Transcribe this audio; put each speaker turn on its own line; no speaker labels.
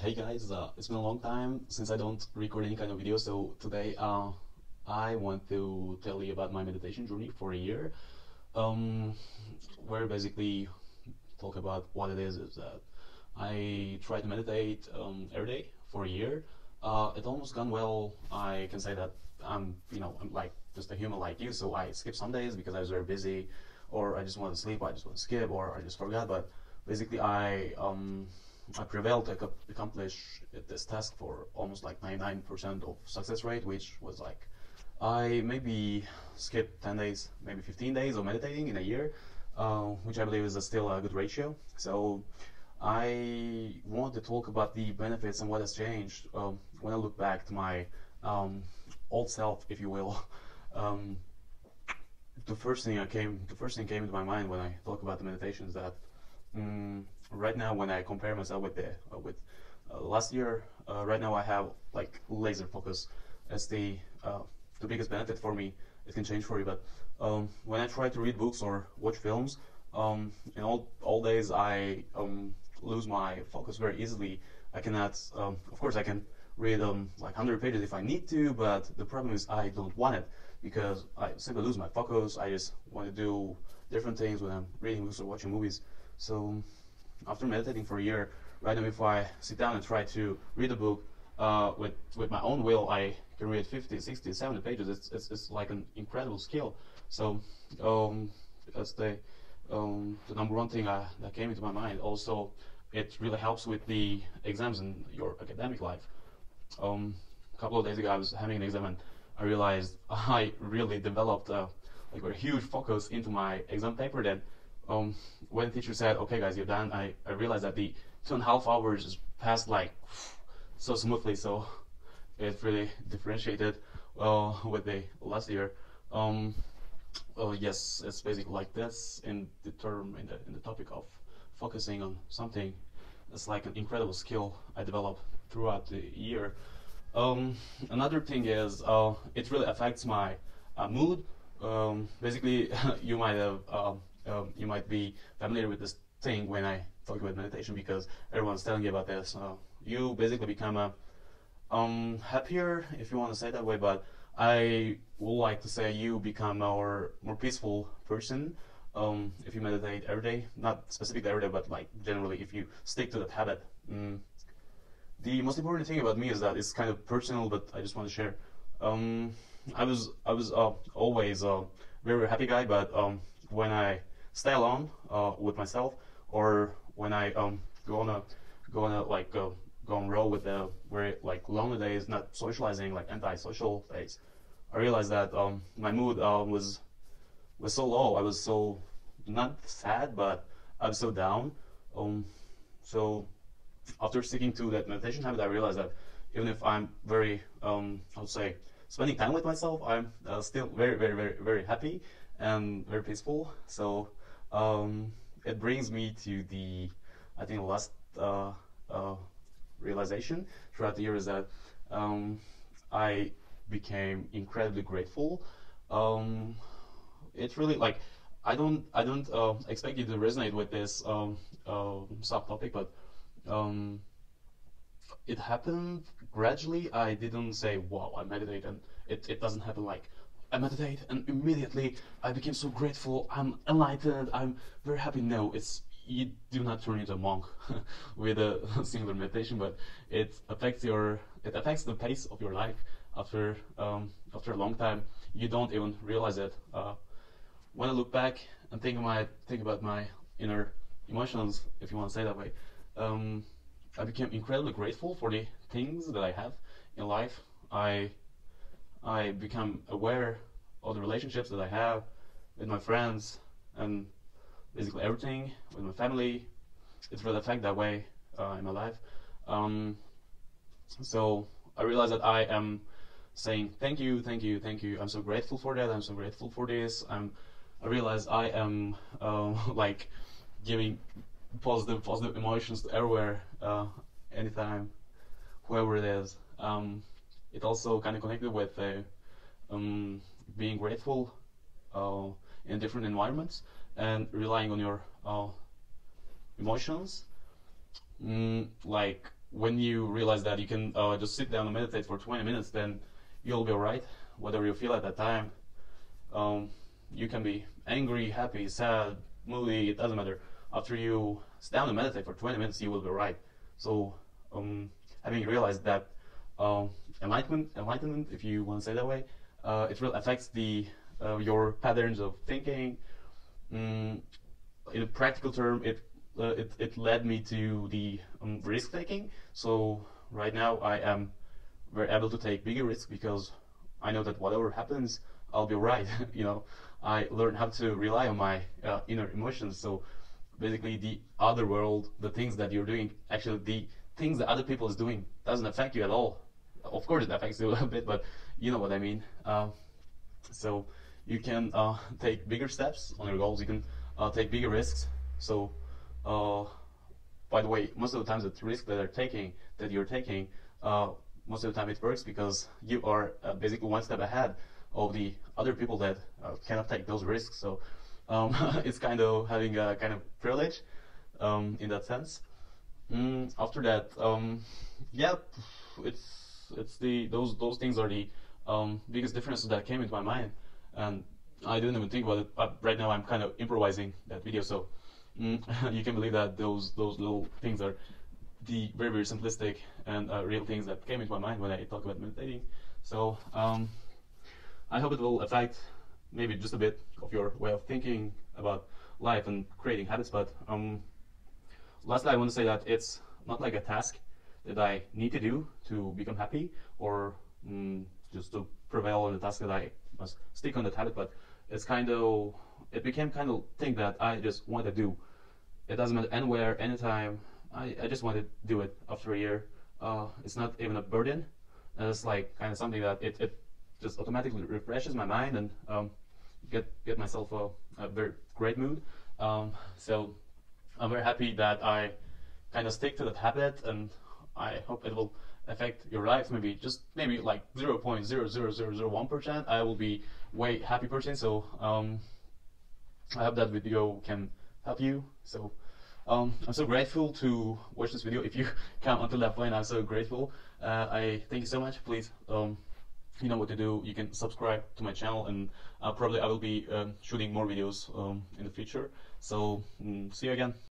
Hey guys, it's been a long time since I don't record any kind of video, so today I want to tell you about my meditation journey for a year, um, where basically talk about what it is that I try to meditate every day for a year. It almost gone well. I can say that I'm like just a human like you, so I skip some days because I was very busy, or I just want to sleep, I just want to skip, or I just forgot. But basically, I prevailed to accomplish this task for almost like 99% of success rate, which was like I maybe skipped 10 days, maybe 15 days of meditating in a year, which I believe is still a good ratio. So I want to talk about the benefits and what has changed when I look back to my um, old self, if you will. Um, the first thing came into my mind when I talk about the meditation is that right now, when I compare myself with the last year, right now I have like laser focus as the biggest benefit for me. It can change for you, but when I try to read books or watch films, in all days I lose my focus very easily. I cannot, of course, I can read like 100 pages if I need to, but the problem is I don't want it because I simply lose my focus. I just want to do different things when I'm reading books or watching movies. So after meditating for a year, right now if I sit down and try to read a book with my own will, I can read 50, 60, 70 pages. It's like an incredible skill. So that's the number one thing that came into my mind. Also, it really helps with the exams in your academic life. A couple of days ago, I was having an exam and I realized I really developed like a huge focus into my exam paper. That when the teacher said, "Okay, guys, you're done," I realized that the 2.5 hours just passed like so smoothly. So it really differentiated with the last year. Yes, it's basically like this in the topic of focusing on something. It's like an incredible skill I developed throughout the year. Another thing is it really affects my mood. Basically, you might be familiar with this thing when I talk about meditation because everyone's telling you about this. You basically become a happier, if you want to say it that way, but I would like to say you become a more peaceful person if you meditate every day. Not specifically every day, but like generally if you stick to that habit. The most important thing about me is that it's kind of personal, but I just want to share. Um, I was always a very happy guy, but when I stay alone with myself, or when I go on a like go on road with the very like lonely days, not socializing, like anti-social days, I realized that my mood was so low. I was so not sad, but I was so down. Um, so after sticking to that meditation habit, I realized that even if I'm very, I would say, spending time with myself, I'm still very, very, very, very happy and very peaceful. So it brings me to I think, the last uh, realization throughout the year is that I became incredibly grateful. Um, it's really like I don't expect you to resonate with this subtopic, but um, it happened gradually. I didn't say, "Wow, I meditate," and it doesn't happen like I meditate and immediately I became so grateful. I'm enlightened. I'm very happy. No, it's you do not turn into a monk with a singular meditation, but it affects the pace of your life after a long time. You don't even realize it. When I look back and think about my inner emotions, if you want to say that way, um, I became incredibly grateful for the things that I have in life. I become aware of the relationships that I have with my friends and basically everything with my family. It's really affect that way in my life. Um, so I realize that I am saying thank you, thank you, thank you. I'm so grateful for that. I'm so grateful for this. I realize I am like giving positive emotions to everywhere, anytime, whoever it is. It also kind of connected with um, being grateful uh, in different environments and relying on your emotions. Like when you realize that you can just sit down and meditate for 20 minutes, then you'll be alright, whatever you feel at that time. You can be angry, happy, sad, moody, it doesn't matter. After you sit down and meditate for 20 minutes, you will be right. So, having realized that enlightenment, if you want to say that way, it really affects your patterns of thinking. In a practical term, it led me to the risk taking. So right now I am very able to take bigger risks because I know that whatever happens, I'll be right. I learned how to rely on my inner emotions. So basically, the other world, the things that you're doing, actually the things that other people is doing doesn't affect you at all. Of course, it affects you a little bit, but you know what I mean. So you can take bigger steps on your goals. You can take bigger risks. So, by the way, most of the times the risk that you're taking, most of the time it works because you are basically one step ahead of the other people that cannot take those risks. So it's kind of having a kind of privilege in that sense. After that, yeah, those things are the biggest differences that came into my mind, and I didn't even think about it. Right now, I'm kind of improvising that video, so you can believe that those little things are the very, very simplistic and real things that came into my mind when I talk about meditating. So I hope it will affect maybe just a bit of your way of thinking about life and creating habits. But lastly, I want to say that it's not like a task that I need to do to become happy, or just to prevail on the task that I must stick on that habit. But it became kind of thing that I just want to do. It doesn't matter anywhere, anytime. I just want to do it after a year. It's not even a burden. It's like kind of something that it just automatically refreshes my mind and get myself a very great mood. So I'm very happy that I kind of stick to that habit, and I hope it will affect your life. Maybe like 0.00001%. I will be way happy person. So I hope that video can help you. So I'm so grateful to watch this video. If you come until that point, I'm so grateful. I thank you so much. Please, you know what to do. You can subscribe to my channel, and probably I will be shooting more videos in the future. So see you again.